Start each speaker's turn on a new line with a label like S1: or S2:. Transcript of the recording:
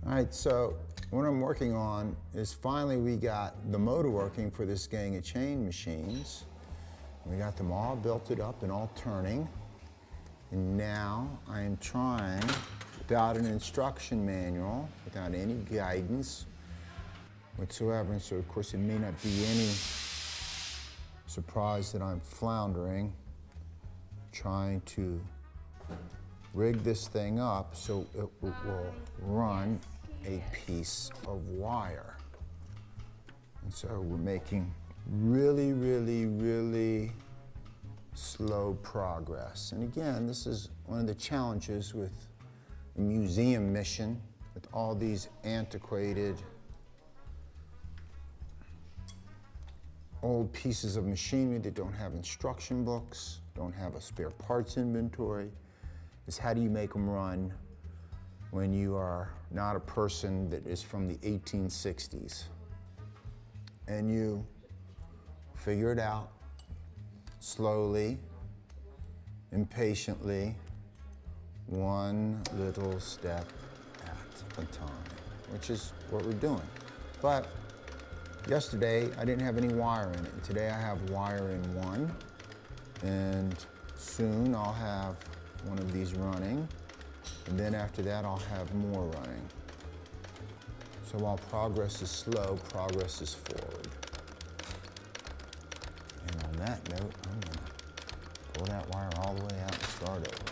S1: All right, so what I'm working on is finally we got the motor working for this gang of chain machines. We got them all belted up and all turning. And now I am trying, without an instruction manual, without any guidance whatsoever, and so of course it may not be any surprise that I'm floundering, trying to rig this thing up so it will run a piece of wire. And so we're making really, really, really slow progress. And again, this is one of the challenges with a museum mission, with all these antiquated old pieces of machinery that don't have instruction books, don't have a spare parts inventory, is how do you make them run when you are not a person that is from the 1860s? And you figure it out slowly, impatiently, one little step at a time, which is what we're doing. But yesterday, I didn't have any wire in it. And today I have wire in one, and soon I'll have one of these running, and then after that I'll have more running. So while progress is slow, progress is forward. And on that note, I'm gonna pull that wire all the way out and start over.